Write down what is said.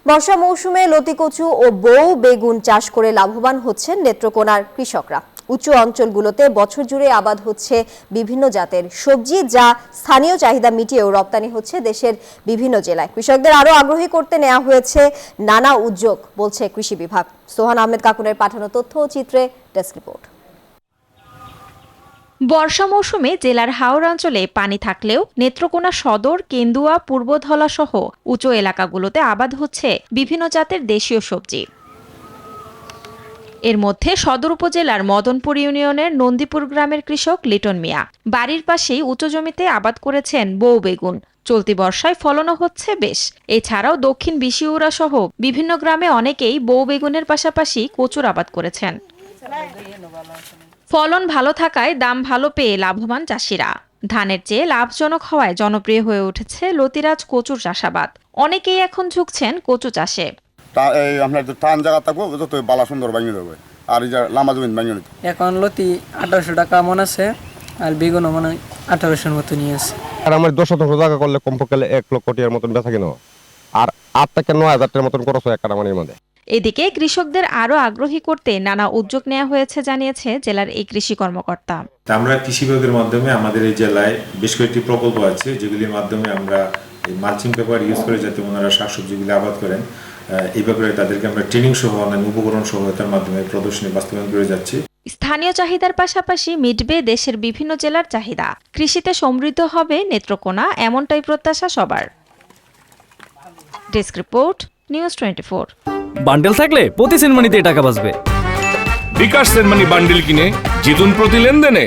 বর্ষা মৌসুমে লতিকচু ও বউ বেগুন চাষ করে লাভবান হচ্ছেন নেত্রকোনার কৃষকরা। উঁচু অঞ্চলগুলোতে বছর জুড়ে আবাদ হচ্ছে বিভিন্ন জাতের সবজি, যা স্থানীয় চাহিদা মিটিয়েও রপ্তানি হচ্ছে দেশের বিভিন্ন জেলায়। কৃষকদের আরো আগ্রহী করতে নেওয়া হয়েছে নানা উদ্যোগ, বলছে কৃষি বিভাগ। সোহান আহমেদ কাকুনের পাঠানো তথ্য ও চিত্রে ডেস্ক রিপোর্ট। বর্ষা মৌসুমে জেলার হাওর অঞ্চলে পানি থাকলেও নেত্রকোনা সদর, কেন্দুয়া, পূর্বধলা সহ উঁচু এলাকাগুলোতে আবাদ হচ্ছে বিভিন্ন জাতের দেশীয় সবজি। এর মধ্যে সদর উপজেলার মদনপুর ইউনিয়নের নন্দীপুর গ্রামের কৃষক লিটন মিয়া বাড়ির পাশেই উঁচু জমিতে আবাদ করেছেন বউ বেগুন। চলতি বর্ষায় ফলনও হচ্ছে বেশ। এছাড়াও দক্ষিণ বিশিউরা সহ বিভিন্ন গ্রামে অনেকেই বউ বেগুনের পাশাপাশি কচুর আবাদ করেছেন। ফলন ভালো থাকায় দাম ভালো পেয়ে লাভবান চাষিরা। ধানের চেয়ে লাভজনক হওয়ায় জনপ্রিয় হয়ে উঠেছে লতিরাজ কচুর চাষাবাদ। অনেকেই এখন ঝুঁকছেন কচু চাষে। টান জায়গা থাকবো যত বালা সুন্দর বানিয়ে দেবে, আর এই যে লাম্বা জমিন বানিয়ে নিতে। এখন লতি 1800 টাকা মন আছে, আর বেগুনও মনে হয় 1800-এর মতো নিয়ে আছে। আর আমার 10 শতাংশ জায়গা করলে কমপক্ষে 1 লক্ষ টাকার মতন বেচা কিনা, আর 8 থেকে 9,000 টাকার মতন খরচ হয় একটা মানের মধ্যে। এদিকে কৃষকদের আরো আগ্রহী করতে নানা উদ্যোগ নেওয়া হয়েছে জানিয়েছে জেলার এই কৃষি কর্মকর্তা। আমরা কৃষি বিভাগের মাধ্যমে আমাদের এই জেলায় বেশ কয়েকটি প্রকল্প আছে, যেগুলির মাধ্যমে আমরা মালচিং পেপার ইউজ করে যাতে ওনারা শাকসবজিগুলি আবাদ করেন, এই ব্যাপারে তাদেরকে আমরা ট্রেনিং সহ অন্যান্য উপকরণ সহায়তার মাধ্যমে প্রদর্শনী বাস্তবায়ন করে যাচ্ছি। স্থানীয় চাহিদার পাশাপাশি মিটবে দেশের বিভিন্ন জেলার চাহিদা। কৃষিতে সমৃদ্ধ হবে নেত্রকোনা, এমনটাই প্রত্যাশা সবার। Desk report, news 24। বান্ডেল থাকলে প্রতি সেনমানিতে টাকা বাঁচবে। বিকাশ সেনমানি বান্ডেল কিনে জিতুন প্রতি লেনদেনে।